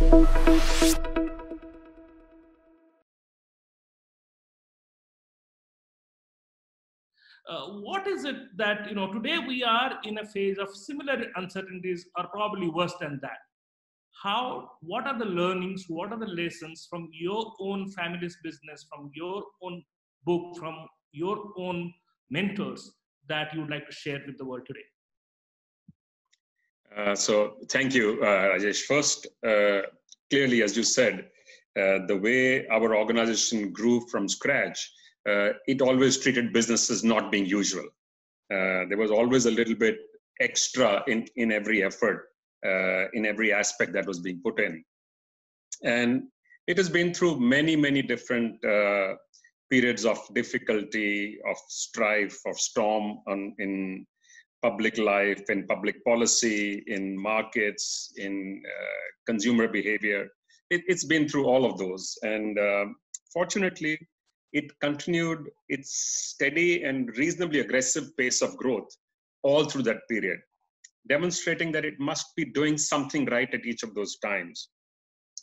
What is it that, today we are in a phase of similar uncertainties or probably worse than that? What are the learnings, what are the lessons from your own family's business, from your own book, from your own mentors that you would like to share with the world today? So thank you, Rajesh. First, clearly, as you said, the way our organization grew from scratch, it always treated business as not being usual. There was always a little bit extra in every effort, in every aspect that was being put in. And it has been through many, many different periods of difficulty, of strife, of storm in public life, in public policy, in markets, in consumer behavior. It's been through all of those. And fortunately, it continued its steady and reasonably aggressive pace of growth all through that period, demonstrating that it must be doing something right at each of those times.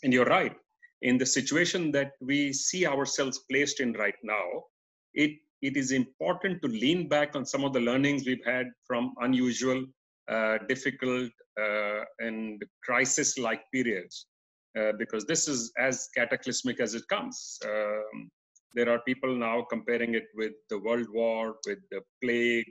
And you're right, in the situation that we see ourselves placed in right now, it is important to lean back on some of the learnings we've had from unusual, difficult, and crisis-like periods, because this is as cataclysmic as it comes. There are people now comparing it with the World War, with the plague,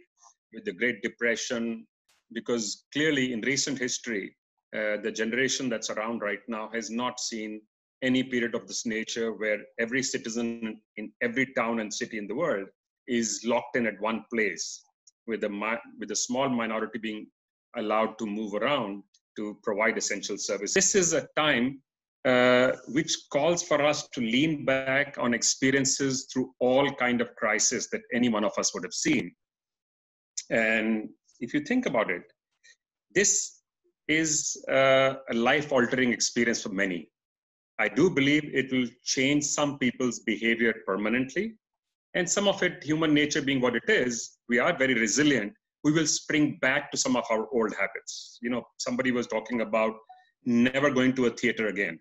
with the Great Depression, because clearly in recent history, the generation that's around right now has not seen any period of this nature where every citizen in every town and city in the world is locked in at one place, with a small minority being allowed to move around to provide essential services. This is a time which calls for us to lean back on experiences through all kind of crises that any one of us would have seen. And if you think about it, this is a life-altering experience for many. I do believe it will change some people's behavior permanently. And some of it, human nature being what it is, we are very resilient. We will spring back to some of our old habits. Somebody was talking about never going to a theater again.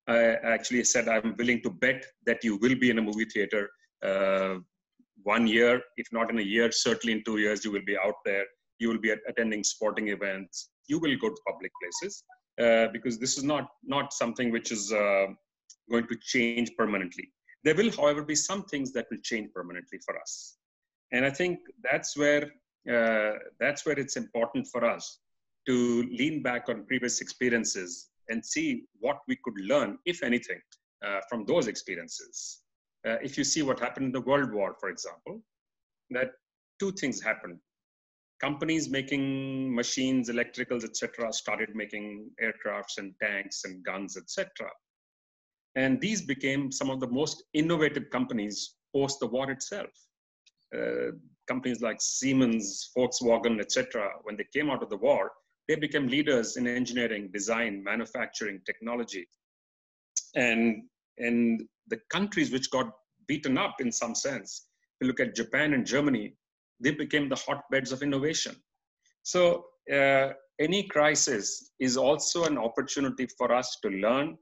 I actually said, I'm willing to bet that you will be in a movie theater 1 year, if not in a year, certainly in 2 years, you will be out there. You will be attending sporting events. You will go to public places because this is not something which is going to change permanently. There will, however, be some things that will change permanently for us. And I think that's where it's important for us to lean back on previous experiences and see what we could learn, if anything, from those experiences. If you see what happened in the World War, for example, that two things happened. Companies making machines, electricals, etc., started making aircrafts and tanks and guns, etc. And these became some of the most innovative companies post the war itself. Companies like Siemens, Volkswagen, etc., when they came out of the war, they became leaders in engineering, design, manufacturing, technology. And the countries which got beaten up in some sense, if you look at Japan and Germany, they became the hotbeds of innovation. So any crisis is also an opportunity for us to learn,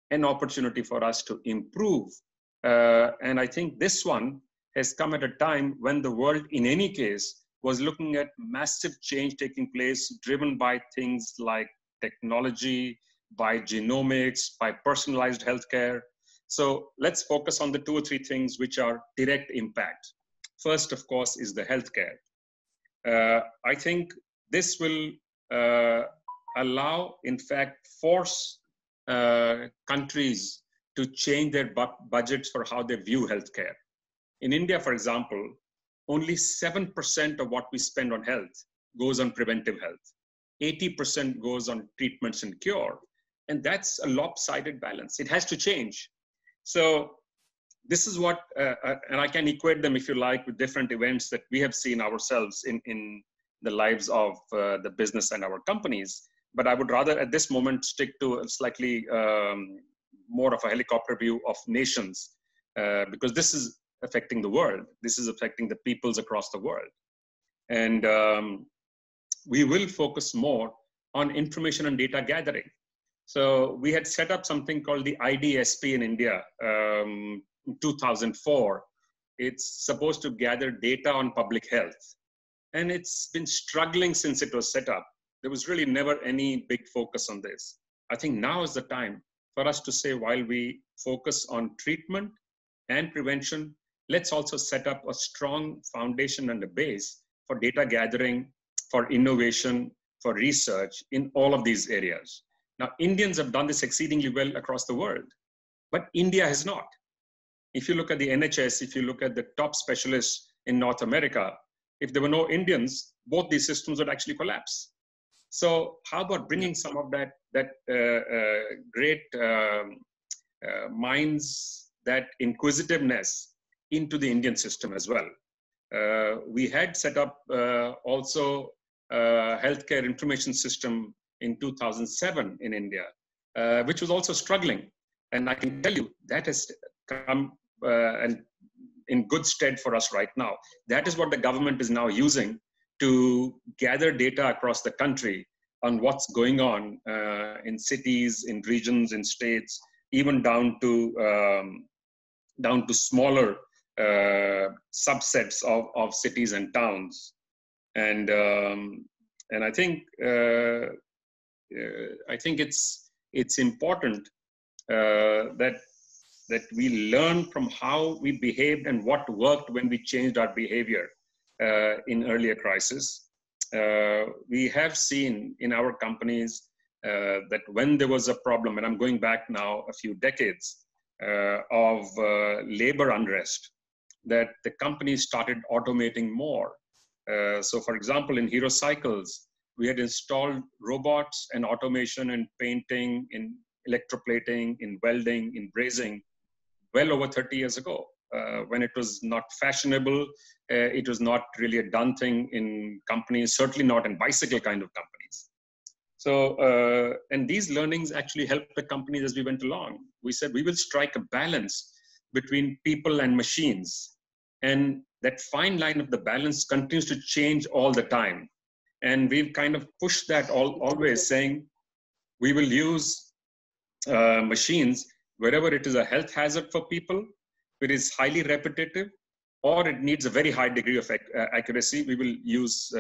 an opportunity for us to improve. And I think this one has come at a time when the world, in any case, was looking at massive change taking place, driven by things like technology, by genomics, by personalized healthcare. So let's focus on the 2 or 3 things which are direct impact. First, of course, is the healthcare. I think this will allow, in fact, force countries to change their budgets for how they view healthcare. In India, for example, only 7% of what we spend on health goes on preventive health. 80% goes on treatments and cure. And that's a lopsided balance. It has to change. So this is what, and I can equate them, if you like, with different events that we have seen ourselves in the lives of the business and our companies. But I would rather at this moment stick to a slightly more of a helicopter view of nations, because this is affecting the world. This is affecting the peoples across the world. And we will focus more on information and data gathering. So we had set up something called the IDSP in India in 2004. It's supposed to gather data on public health. And it's been struggling since it was set up. There was really never any big focus on this. I think now is the time for us to say, while we focus on treatment and prevention, let's also set up a strong foundation and a base for data gathering, for innovation, for research in all of these areas. Now, Indians have done this exceedingly well across the world, but India has not. If you look at the NHS, if you look at the top specialists in North America, if there were no Indians, both these systems would actually collapse. So how about bringing some of that great minds, that inquisitiveness into the Indian system as well? We had set up also a healthcare information system in 2007 in India, which was also struggling. And I can tell you that has come and in good stead for us right now. That is what the government is now using to gather data across the country on what's going on in cities, in regions, in states, even down to smaller subsets of cities and towns. And I think it's important that we learn from how we behaved and what worked when we changed our behavior in earlier crises. We have seen in our companies that when there was a problem, and I'm going back now a few decades of labor unrest, that the companies started automating more. So for example, in Hero Cycles, we had installed robots and automation in painting, in electroplating, in welding, in brazing, well over 30 years ago, when it was not fashionable. It was not really a done thing in companies, certainly not in bicycle kind of companies. So, and these learnings actually helped the companies as we went along. We said we will strike a balance between people and machines. And that fine line of the balance continues to change all the time. And we've kind of pushed that always, saying we will use machines wherever it is a health hazard for people, it is highly repetitive, or it needs a very high degree of accuracy. We will use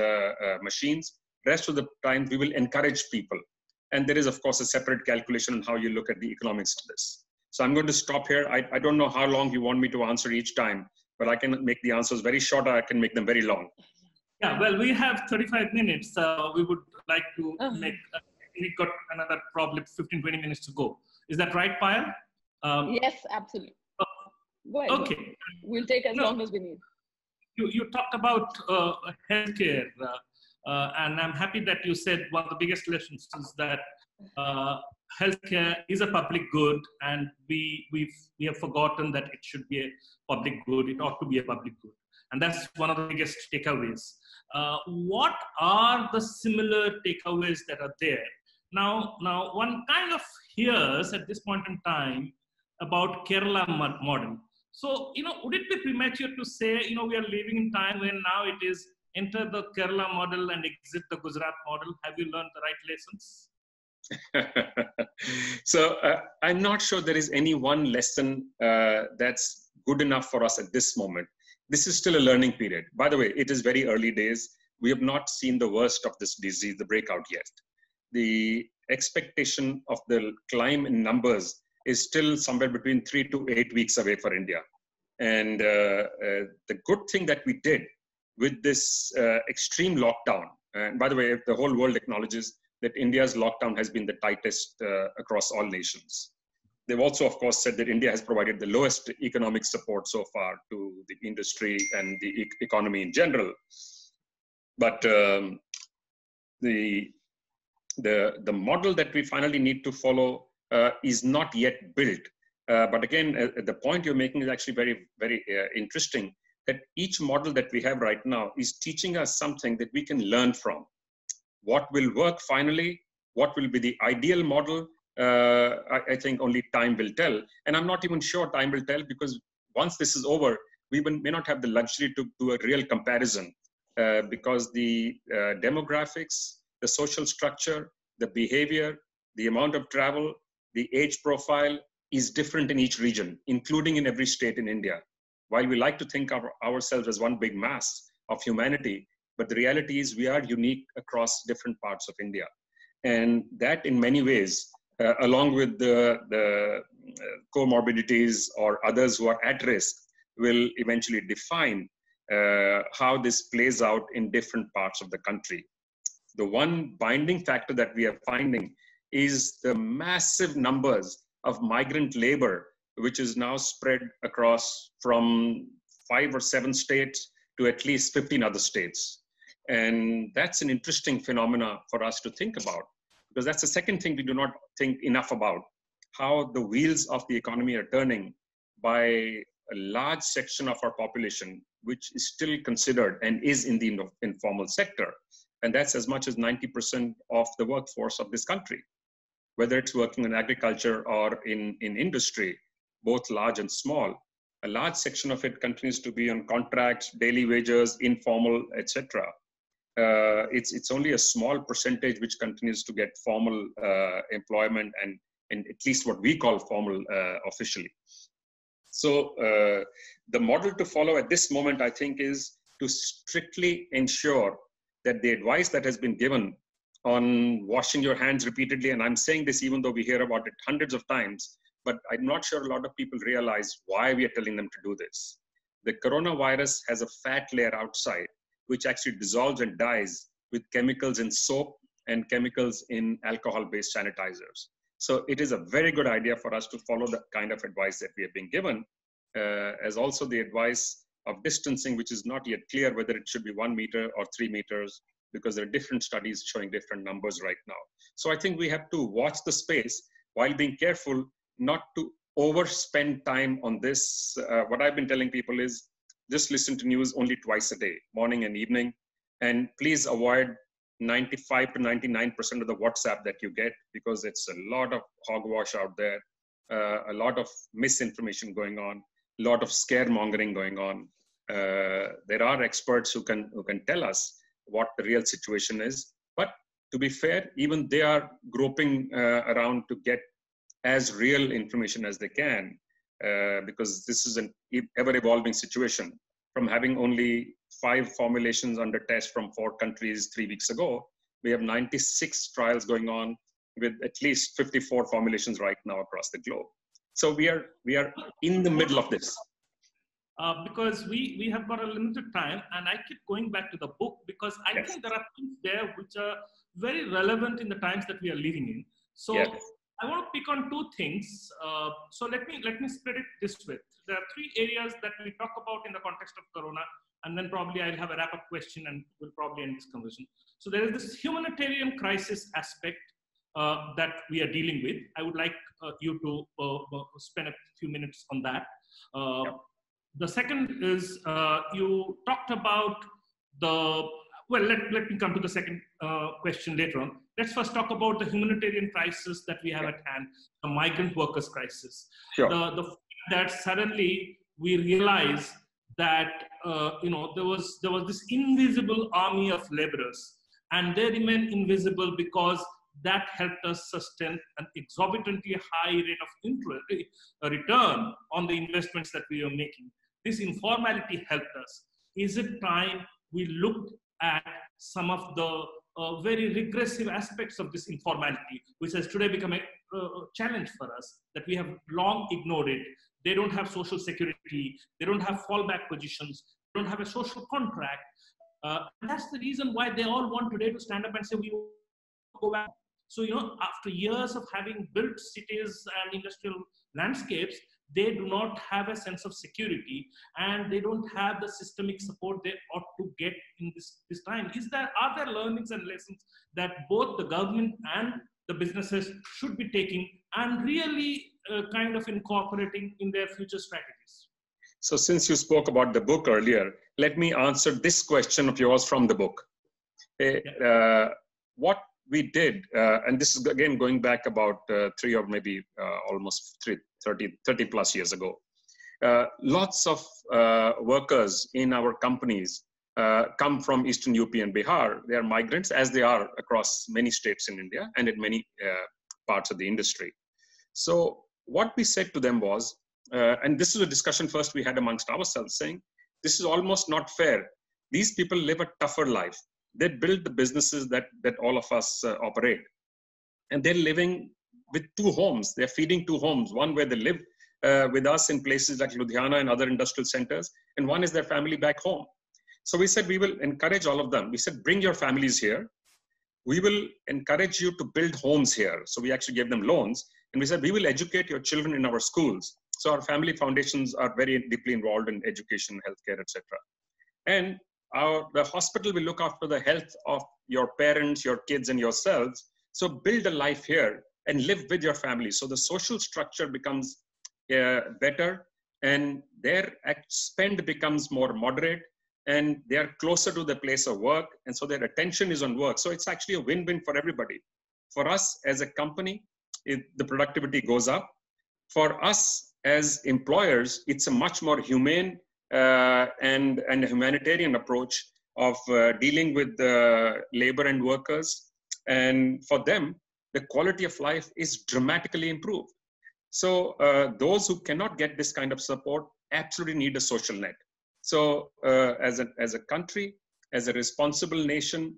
machines. Rest of the time, we will encourage people. And there is, of course, a separate calculation on how you look at the economics of this. So I'm going to stop here. I don't know how long you want me to answer each time, but I can make the answers very short, or I can make them very long. Yeah, well, we have 35 minutes. We would like to make, we've got another probably 15, 20 minutes to go. Is that right, Payal? Yes, absolutely. Go ahead. Okay. We'll take as long as we need. You talked about healthcare, and I'm happy that you said one of the biggest lessons is that healthcare is a public good, and we have forgotten that it should be a public good. It ought to be a public good, and that's one of the biggest takeaways. What are the similar takeaways that are there? Now one kind of hears at this point in time about Kerala model. So, would it be premature to say, we are living in time when now it is enter the Kerala model and exit the Gujarat model? Have you learned the right lessons? So I'm not sure there is any one lesson that's good enough for us at this moment. This is still a learning period. By the way, it is very early days. We have not seen the worst of this disease, the breakout yet. The expectation of the climb in numbers is still somewhere between 3 to 8 weeks away for India. And the good thing that we did with this extreme lockdown, and by the way, the whole world acknowledges that India's lockdown has been the tightest across all nations. They've also, of course, said that India has provided the lowest economic support so far to the industry and the economy in general. But the model that we finally need to follow is not yet built. But again, the point you're making is actually very, very interesting, that each model that we have right now is teaching us something that we can learn from. What will work finally, what will be the ideal model, I think only time will tell. And I'm not even sure time will tell, because once this is over, we may not have the luxury to do a real comparison, because the demographics, the social structure, the behavior, the amount of travel, the age profile is different in each region, including in every state in India. While we like to think of ourselves as one big mass of humanity, but the reality is we are unique across different parts of India. And that in many ways, along with the comorbidities or others who are at risk, will eventually define how this plays out in different parts of the country. The one binding factor that we are finding is the massive numbers of migrant labor, which is now spread across from 5 or 7 states to at least 15 other states. And that's an interesting phenomena for us to think about, because that's the second thing we do not think enough about, how the wheels of the economy are turning by a large section of our population, which is still considered and is in the informal sector. And that's as much as 90% of the workforce of this country, whether it's working in agriculture or in industry, both large and small. A large section of it continues to be on contracts, daily wages, informal, etc. It's only a small percentage which continues to get formal employment and at least what we call formal officially. So the model to follow at this moment, I think, is to strictly ensure that the advice that has been given on washing your hands repeatedly, and I'm saying this even though we hear about it hundreds of times, but I'm not sure a lot of people realize why we are telling them to do this. The coronavirus has a fat layer outside, which actually dissolves and dies with chemicals in soap and chemicals in alcohol-based sanitizers. So it is a very good idea for us to follow the kind of advice that we have been given, as also the advice of distancing, which is not yet clear whether it should be 1 meter or 3 meters, because there are different studies showing different numbers right now. So I think we have to watch the space while being careful not to overspend time on this. What I've been telling people is just listen to news only twice a day, morning and evening, and please avoid 95 to 99% of the WhatsApp that you get, because it's a lot of hogwash out there, a lot of misinformation going on, a lot of scaremongering going on. There are experts who can tell us what the real situation is, but to be fair, even they are groping around to get as real information as they can, because this is an ever-evolving situation. From having only 5 formulations under test from 4 countries 3 weeks ago, we have 96 trials going on with at least 54 formulations right now across the globe. So we are in the middle of this. Because we have got a limited time, and I keep going back to the book because I think there are things there which are very relevant in the times that we are living in. So I want to pick on 2 things. So let me split it this way. There are 3 areas that we talk about in the context of Corona, and then probably I'll have a wrap-up question and we'll probably end this conversation. So there is this humanitarian crisis aspect that we are dealing with. I would like you to spend a few minutes on that. The second is you talked about the, well, let me come to the second question later on. Let's first talk about the humanitarian crisis that we have at hand, the migrant workers crisis. The fact that suddenly we realize that there was this invisible army of laborers, and they remain invisible because that helped us sustain an exorbitantly high rate of interest, return on the investments that we were making. This informality helped us. Is it time we looked at some of the very regressive aspects of this informality, which has today become a challenge for us, that we have long ignored it? They don't have social security. They don't have fallback positions. They don't have a social contract. And that's the reason why they all want today to stand up and say, we will go back. So, after years of having built cities and industrial landscapes, they do not have a sense of security, and they don't have the systemic support they ought to get in this time. Are there learnings and lessons that both the government and the businesses should be taking and really kind of incorporating in their future strategies? So since you spoke about the book earlier, let me answer this question of yours from the book. What we did, and this is again going back about 3 or maybe almost 30 plus years ago, lots of workers in our companies come from Eastern UP and Bihar. They are migrants, as they are across many states in India and in many parts of the industry. So what we said to them was, and this is a discussion first we had amongst ourselves, saying, this is almost not fair. These people live a tougher life. They build the businesses that all of us operate. And they're living with two homes. They're feeding two homes. One where they live with us in places like Ludhiana and other industrial centers. And one is their family back home. So we said, we will encourage all of them. We said, bring your families here. We will encourage you to build homes here. So we actually gave them loans. And we said, we will educate your children in our schools. So our family foundations are very deeply involved in education, healthcare, etc. And the hospital will look after the health of your parents, your kids, and yourselves. So build a life here and live with your family. So the social structure becomes better, and their spend becomes more moderate, and they are closer to the place of work. And so their attention is on work. So it's actually a win-win for everybody. For us as a company, the productivity goes up. For us as employers, it's a much more humane and a humanitarian approach of dealing with labor and workers. And for them, the quality of life is dramatically improved. So those who cannot get this kind of support absolutely need a social net. So as a country, as a responsible nation,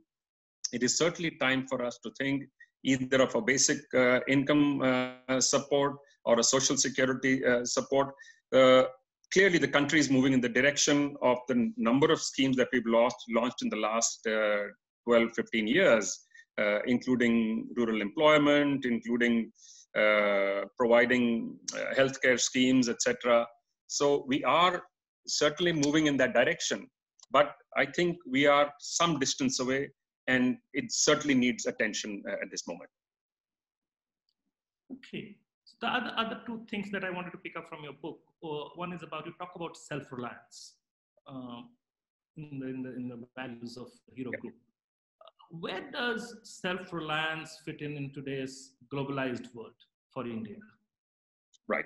it is certainly time for us to think either of a basic income support or a social security support. Clearly, the country is moving in the direction of the number of schemes that we've launched in the last 12, 15 years, including rural employment, including providing healthcare schemes, etc. So we are certainly moving in that direction, but I think we are some distance away, and it certainly needs attention at this moment. Okay. So the other two things that I wanted to pick up from your book, one is about, you talk about self-reliance in the values of the Hero Group. Where does self-reliance fit in today's globalized world for India? Right.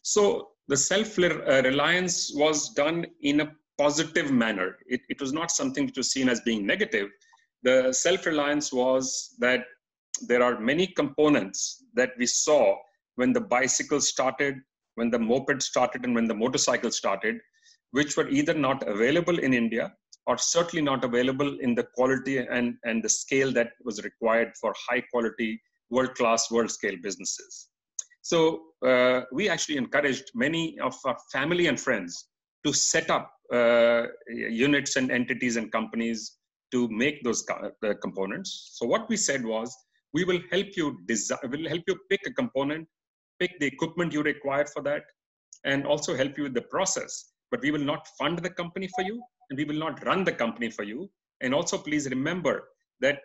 So the self-reliance was done in a positive manner. It was not something that was seen as being negative. The self-reliance was that there are many components that we saw when the bicycle started, when the moped started, and when the motorcycle started, which were either not available in India or certainly not available in the quality and the scale that was required for high quality, world-class, world-scale businesses. So we actually encouraged many of our family and friends to set up units and entities and companies to make those components. So what we said was, we will help you pick a component, pick the equipment you require for that, and also help you with the process. But we will not fund the company for you, and we will not run the company for you. And also, please remember that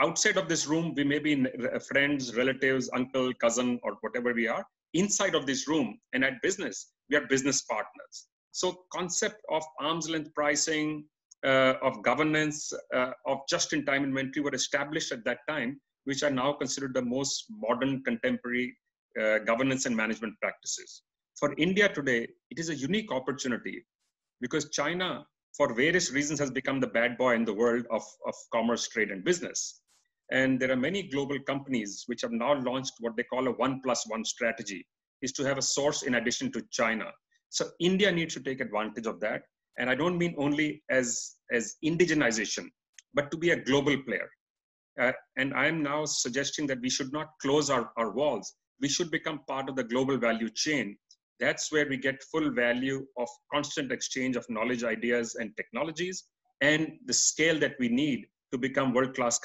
outside of this room, we may be friends, relatives, uncle, cousin, or whatever we are. Inside of this room and at business, we are business partners. So concept of arm's length pricing, of governance, of just-in-time inventory were established at that time, which are now considered the most modern contemporary governance and management practices. For India today, it is a unique opportunity because China, for various reasons, has become the bad boy in the world of commerce, trade, and business. And there are many global companies which have now launched what they call a 1+1 strategy, is to have a source in addition to China. So India needs to take advantage of that. And I don't mean only as indigenization, but to be a global player. And I'm now suggesting that we should not close our walls. We should become part of the global value chain. That's where we get full value of constant exchange of knowledge, ideas, and technologies. And the scale that we need to become world-class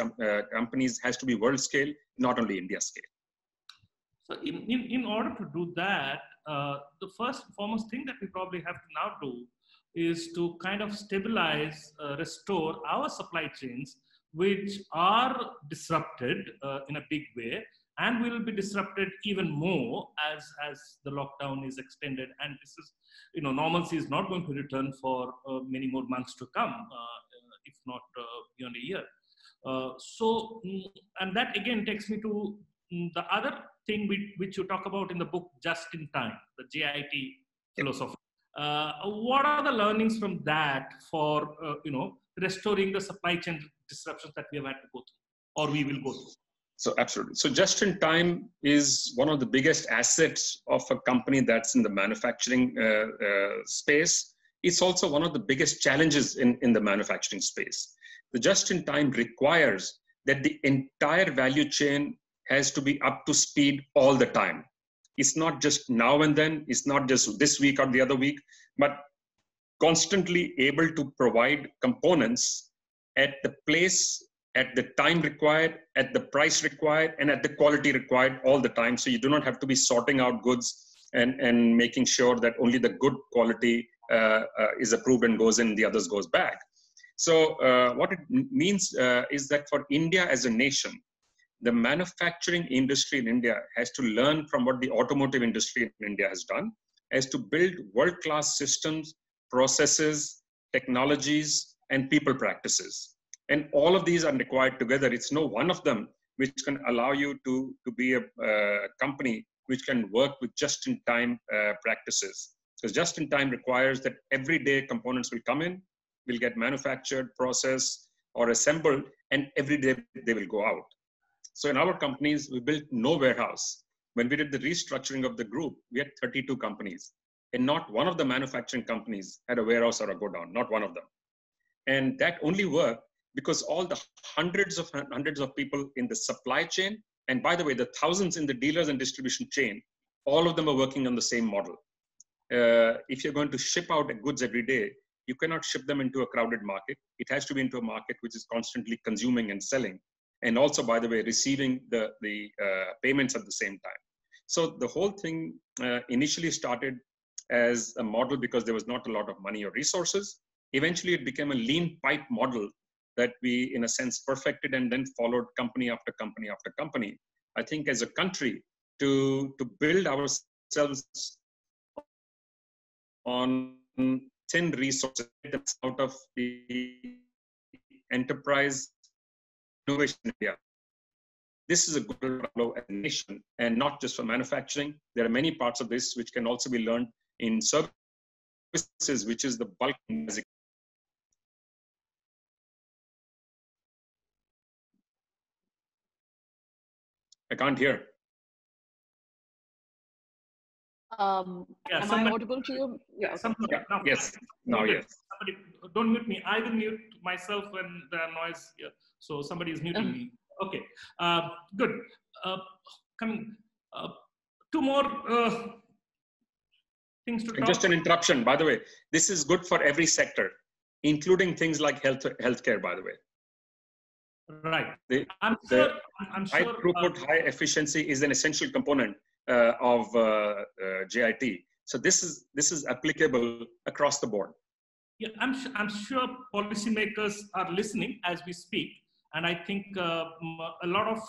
companies has to be world scale, not only India scale. So in order to do that, the first and foremost thing that we probably have to now do is to kind of stabilize, restore our supply chains, which are disrupted in a big way, and will be disrupted even more as the lockdown is extended. And this is, normalcy is not going to return for many more months to come, if not beyond a year. And that again takes me to the other thing which you talk about in the book, just in time, the JIT philosophy. What are the learnings from that for, restoring the supply chain disruptions that we have had to go through, or we will go through? So absolutely. So just in time is one of the biggest assets of a company that's in the manufacturing space. It's also one of the biggest challenges in the manufacturing space. The just in time requires that the entire value chain has to be up to speed all the time. It's not just now and then, it's not just this week or the other week, but constantly able to provide components at the place, at the time required, at the price required, and at the quality required all the time. So you do not have to be sorting out goods and making sure that only the good quality is approved and goes in, the others goes back. So what it means is that for India as a nation, the manufacturing industry in India has to learn from what the automotive industry in India has done, as to build world-class systems, processes, technologies, and people practices. And all of these are required together. It's no one of them which can allow you to be a company which can work with just-in-time practices. Because just-in-time requires that every day components will come in, will get manufactured, processed, or assembled, and every day they will go out. So in our companies, we built no warehouse. When we did the restructuring of the group, we had 32 companies. And not one of the manufacturing companies had a warehouse or a godown, not one of them. And that only worked because all the hundreds of people in the supply chain, and by the way, the thousands in the dealers and distribution chain, all of them are working on the same model. If you're going to ship out goods every day, you cannot ship them into a crowded market. It has to be into a market which is constantly consuming and selling. And also, by the way, receiving the payments at the same time. So the whole thing initially started as a model because there was not a lot of money or resources. Eventually, it became a lean pipe model that we, in a sense, perfected and then followed company after company after company. I think as a country, to build ourselves on thin resources out of the enterprise innovation in India. This is a good flow as a nation, and not just for manufacturing. There are many parts of this which can also be learned in services, which is the bulk. I can't hear. Am I audible to you? Yeah. Yes. Now, yes. Somebody, don't mute me. I will mute myself when the noise. So somebody is muting me. Okay. Good. Coming. Two more things to talk. Just an interruption, by the way. This is good for every sector, including things like healthcare, by the way. Right. I'm sure. High throughput, high efficiency is an essential component of JIT. So this is applicable across the board. Yeah, I'm sure policymakers are listening as we speak, and I think a lot of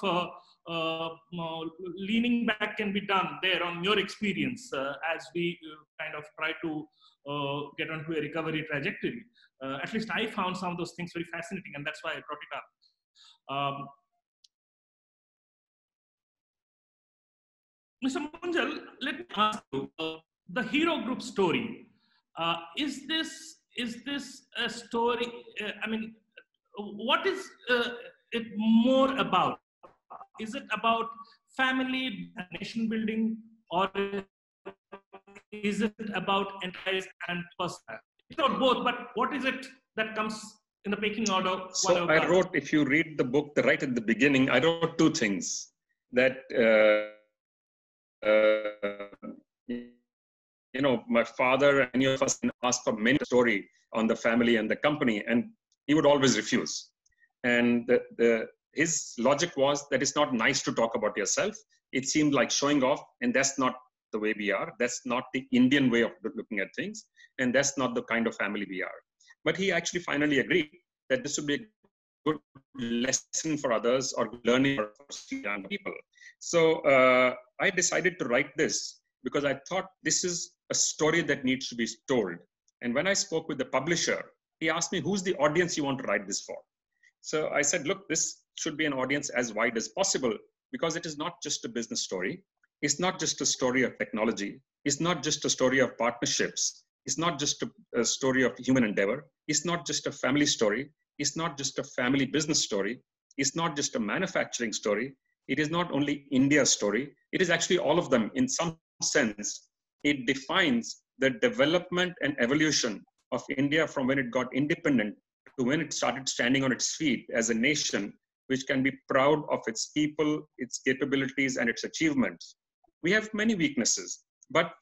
leaning back can be done there on your experience as we kind of try to get onto a recovery trajectory. At least I found some of those things very fascinating, and that's why I brought it up. Mr. Munjal, let me ask you, the Hero Group story, is this a story, I mean, what is it more about? Is it about family, nation building, or is it about enterprise and personal? It's not both, but what is it that comes in the pecking order? So I wrote, if you read the book right at the beginning, I wrote two things that, you know, my father and any of us asked for many story on the family and the company, and he would always refuse. And his logic was that it's not nice to talk about yourself. It seemed like showing off, and that's not the way we are. That's not the Indian way of looking at things, and that's not the kind of family we are. But he actually finally agreed that this would be a good lesson for others or learning for young people. So I decided to write this because I thought this is a story that needs to be told. And when I spoke with the publisher, he asked me, who's the audience you want to write this for? So I said, look, this should be an audience as wide as possible because it is not just a business story. It's not just a story of technology. It's not just a story of partnerships. It's not just a story of human endeavor. It's not just a family story. It's not just a family business story. It's not just a manufacturing story. it is not only India's story, it is actually all of them. In some sense, it defines the development and evolution of India from when it got independent to when it started standing on its feet as a nation which can be proud of its people, its capabilities, and its achievements. We have many weaknesses, but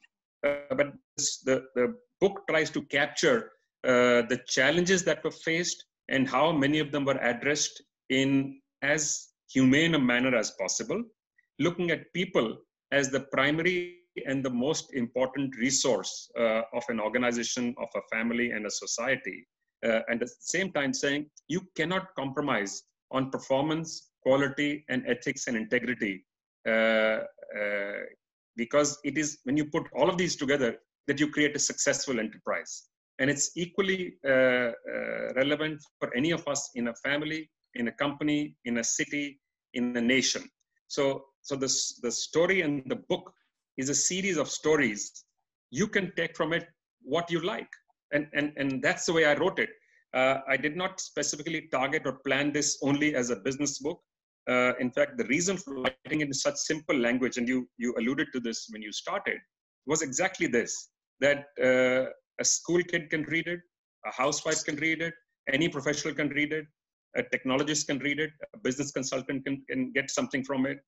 the book tries to capture the challenges that were faced and how many of them were addressed in as humane a manner as possible, looking at people as the primary and the most important resource of an organization, of a family, and a society. And at the same time saying, you cannot compromise on performance, quality, and ethics and integrity, because it is when you put all of these together that you create a successful enterprise. And it's equally relevant for any of us in a family, in a company, in a city, in a nation. So the story and the book is a series of stories. You can take from it what you like. And that's the way I wrote it. I did not specifically target or plan this only as a business book. In fact, the reason for writing it in such simple language, and you alluded to this when you started, was exactly this, that a school kid can read it, a housewife can read it, any professional can read it, a technologist can read it, a business consultant can get something from it.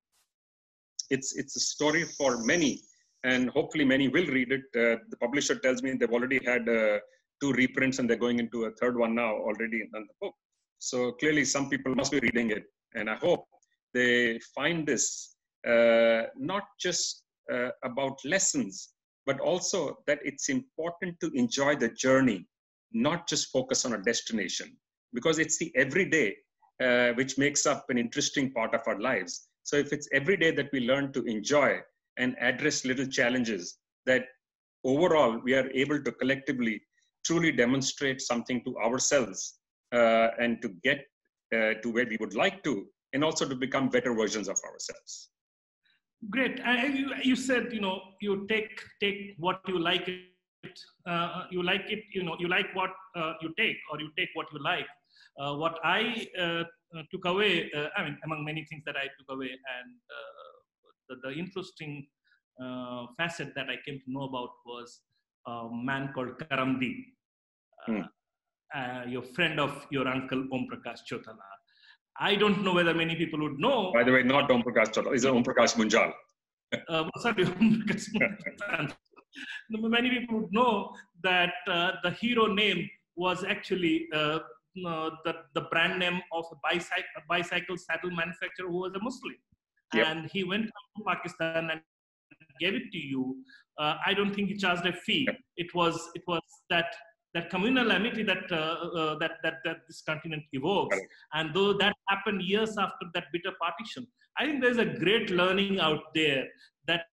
It's a story for many, and hopefully many will read it. The publisher tells me they've already had 2 reprints and they're going into a 3rd one now already in the book. So clearly some people must be reading it. And I hope they find this not just about lessons, but also that it's important to enjoy the journey, not just focus on a destination, because it's the everyday which makes up an interesting part of our lives. So if it's every day that we learn to enjoy and address little challenges, that overall we are able to collectively truly demonstrate something to ourselves and to get to where we would like to, and also to become better versions of ourselves. Great. You said, you take what you like it, you like it, you like what you take, or you take what you like. What I took away, among many things that I took away, and the interesting facet that I came to know about was a man called Karamdeep, your friend of your uncle Om Prakash Chautala. I don't know whether many people would know. By the way, not Om Prakash Chautala, it's Om Prakash Munjal. Sorry, Om Prakash Munjal. Many people would know that the hero name was actually the brand name of a bicycle saddle manufacturer who was a Muslim. Yep. And he went to Pakistan and gave it to you. I don't think he charged a fee. Yep. It was that communal amity that this continent evokes. Right. And though that happened years after that bitter partition, I think there's a great learning out there that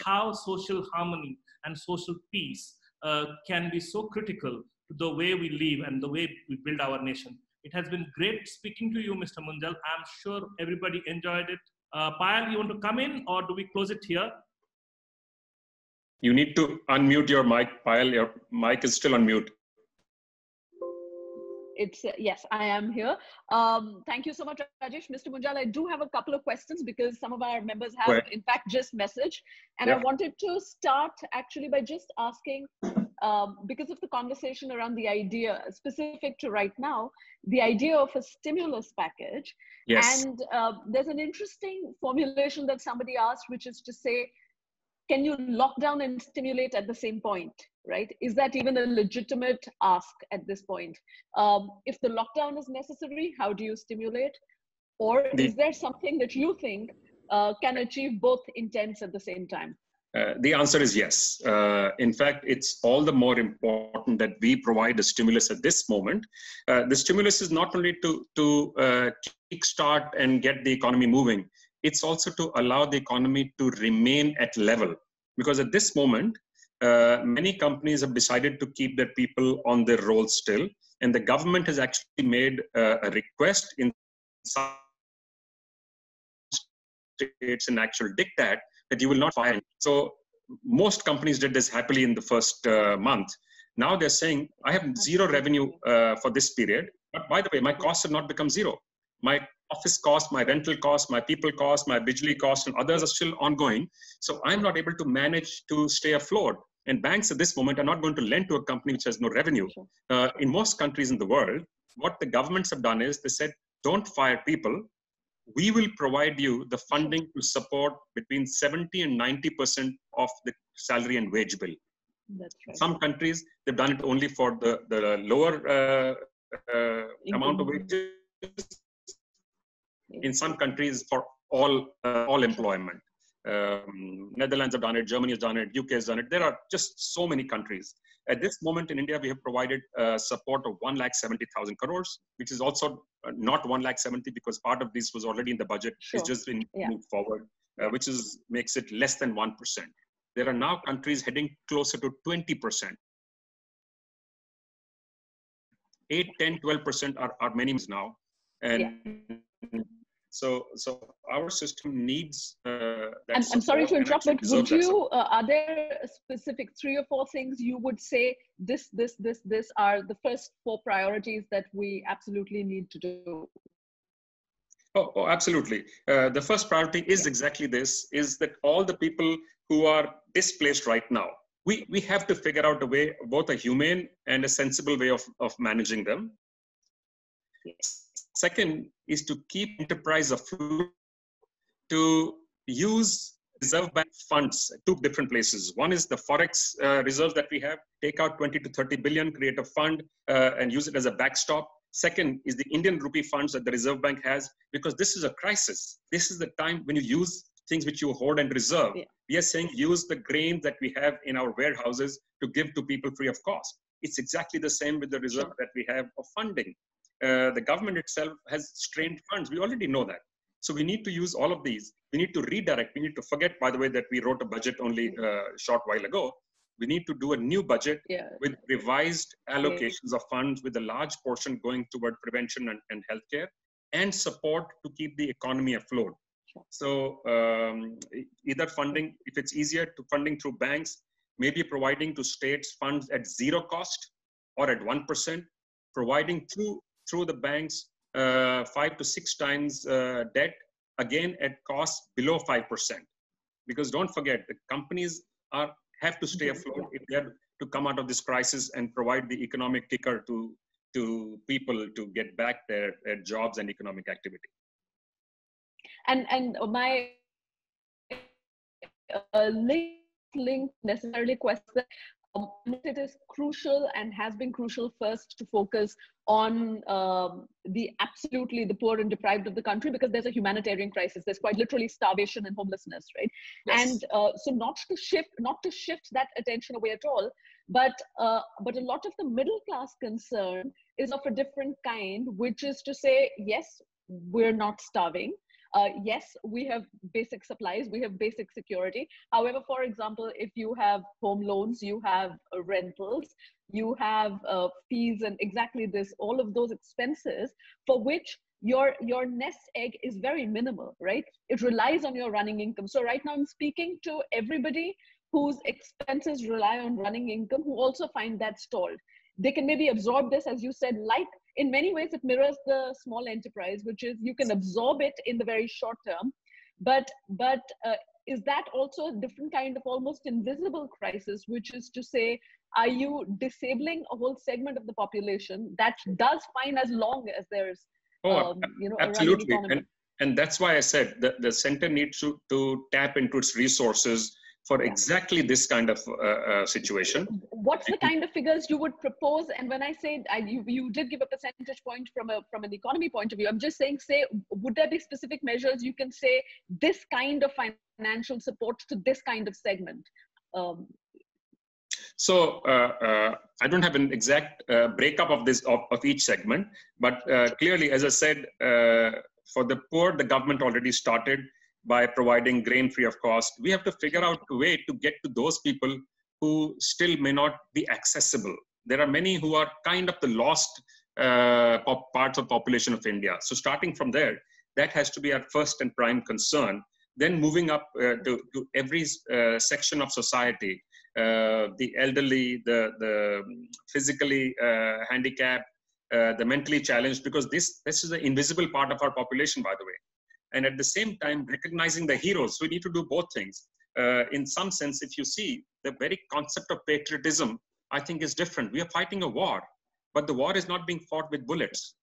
how social harmony and social peace can be so critical to the way we live and the way we build our nation. It has been great speaking to you, Mr. Munjal. I'm sure everybody enjoyed it. Payal, you want to come in, or do we close it here? You need to unmute your mic, Payal. Your mic is still on mute. It's yes, I am here. Thank you so much, Rajesh. Mr. Munjal, I do have a couple of questions because some of our members have, in fact, just messaged. And I wanted to start actually by just asking, because of the conversation around the idea, specific to right now, the idea of a stimulus package. Yes. And there's an interesting formulation that somebody asked, which is to say, can you lock down and stimulate at the same point, right? Is that even a legitimate ask at this point? If the lockdown is necessary, how do you stimulate? Or is there something that you think can achieve both intents at the same time? The answer is yes. In fact, it's all the more important that we provide a stimulus at this moment. The stimulus is not only to kickstart and get the economy moving, it's also to allow the economy to remain at level. Because at this moment, many companies have decided to keep their people on their rolls still. And the government has actually made a request in some states, an actual diktat, that you will not fire. So most companies did this happily in the first month. Now they're saying, I have zero revenue for this period. But by the way, my costs have not become zero. My office cost, my rental cost, my people cost, my bijli cost, and others are still ongoing. So I'm not able to manage to stay afloat. And banks at this moment are not going to lend to a company which has no revenue. In most countries in the world, what the governments have done is they said, don't fire people. We will provide you the funding to support between 70 and 90% of the salary and wage bill. That's right. Some countries, they've done it only for the lower amount of wages. In some countries, for all employment. Netherlands have done it, Germany has done it, UK has done it. There are just so many countries. At this moment in India, we have provided support of 1,70,000 crores, which is also not 1,70,000 because part of this was already in the budget. Sure. It's just been moved forward, which makes it less than 1%. There are now countries heading closer to 20%. 8, 10, 12% are minimums now. And so our system needs that. I'm sorry to interrupt, but would you, are there specific 3 or 4 things you would say this are the first 4 priorities that we absolutely need to do? Oh, absolutely. The first priority is exactly this, is that all the people who are displaced right now, we have to figure out a way, both a humane and a sensible way of managing them. Second is to keep enterprise afloat, to use reserve bank funds at 2 different places. One is the forex reserves that we have, take out 20 to 30 billion, create a fund and use it as a backstop. Second is the Indian rupee funds that the Reserve Bank has, because this is a crisis. This is the time when you use things which you hoard and reserve. We are saying use the grain that we have in our warehouses to give to people free of cost. It's exactly the same with the reserve that we have of funding. The government itself has strained funds. We already know that. So we need to use all of these. We need to redirect. We need to forget, by the way, that we wrote a budget only a short while ago. We need to do a new budget with revised allocations of funds, with a large portion going toward prevention and healthcare, and support to keep the economy afloat. So either funding, if it's easier, to funding through banks, maybe providing to states funds at 0 cost or at 1%, providing through the banks 5 to 6 times debt, again at cost below 5%. Because don't forget, the companies have to stay afloat if they are to come out of this crisis and provide the economic kicker to people to get back their jobs and economic activity. And my link necessarily question, it is crucial and has been crucial first to focus on the poor and deprived of the country, because there's a humanitarian crisis. There's quite literally starvation and homelessness, right? Yes. And so not to shift that attention away at all, but a lot of the middle class concern is of a different kind, which is to say, yes, we're not starving. Yes, we have basic supplies, we have basic security. However, for example, if you have home loans, you have rentals, you have fees and exactly this, all of those expenses for which your nest egg is very minimal, right? It relies on your running income. So right now I'm speaking to everybody whose expenses rely on running income, who also find that stalled. They can maybe absorb this, as you said, like in many ways it mirrors the small enterprise, which is you can absorb it in the very short term, but is that also a different kind of almost invisible crisis, which is to say, are you disabling a whole segment of the population that does fine as long as there's absolutely, and that's why I said that the center needs to tap into its resources for exactly this kind of situation. What's the kind of figures you would propose? And when I say, you did give a percentage point from an economy point of view, I'm just saying, would there be specific measures you can say this kind of financial support to this kind of segment? So I don't have an exact breakup of this of each segment, but clearly, as I said, for the poor, the government already started by providing grain free of cost. We have to figure out a way to get to those people who still may not be accessible. There are many who are kind of the lost parts of population of India. So starting from there, that has to be our first and prime concern. Then moving up to every section of society, the elderly, the physically handicapped, the mentally challenged, because this is an invisible part of our population, by the way. And at the same time, recognizing the heroes. We need to do both things. In some sense, if you see, the very concept of patriotism, I think is different. We are fighting a war, but the war is not being fought with bullets.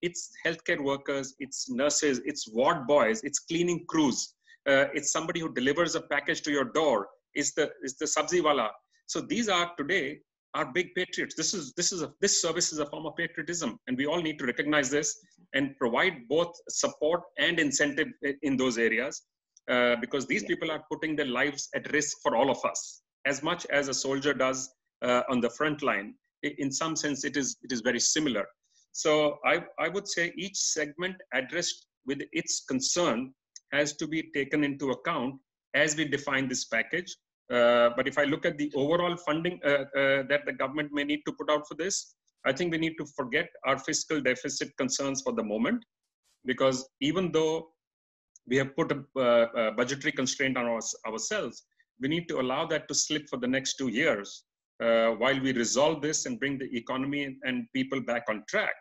It's healthcare workers, it's nurses, it's ward boys, it's cleaning crews. It's somebody who delivers a package to your door. It's the sabzi wala. So these are today our big patriots. This service is a form of patriotism, and we all need to recognize this and provide both support and incentive in those areas, because these people are putting their lives at risk for all of us, as much as a soldier does on the front line. In some sense, it is very similar. So I would say each segment addressed with its concern has to be taken into account as we define this package. But if I look at the overall funding that the government may need to put out for this, I think we need to forget our fiscal deficit concerns for the moment, because even though we have put a budgetary constraint on ourselves, we need to allow that to slip for the next 2 years while we resolve this and bring the economy and people back on track.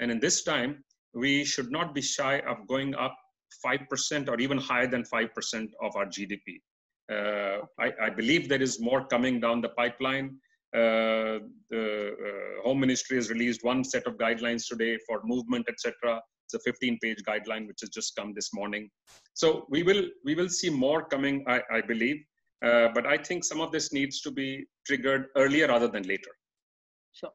And in this time, we should not be shy of going up 5% or even higher than 5% of our GDP. I believe there is more coming down the pipeline. The Home Ministry has released one set of guidelines today for movement, etc. It's a 15-page guideline which has just come this morning. So we will see more coming, I believe. But I think some of this needs to be triggered earlier rather than later. Sure.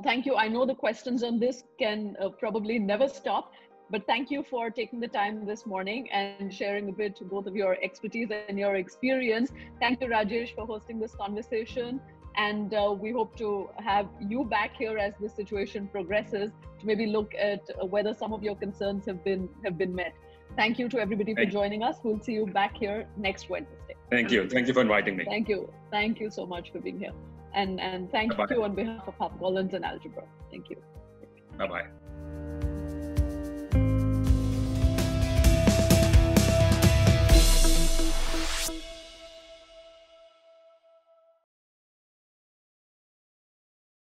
Thank you. I know the questions on this can probably never stop. But thank you for taking the time this morning and sharing a bit both of your expertise and your experience. Thank you, Rajesh, for hosting this conversation. And we hope to have you back here as the situation progresses to maybe look at whether some of your concerns have been met. Thank you to everybody for joining us. We'll see you back here next Wednesday. Thank you. Thank you for inviting me. Thank you. Thank you so much for being here. And thank you on behalf of HarperCollins and Algebra. Thank you. Bye-bye.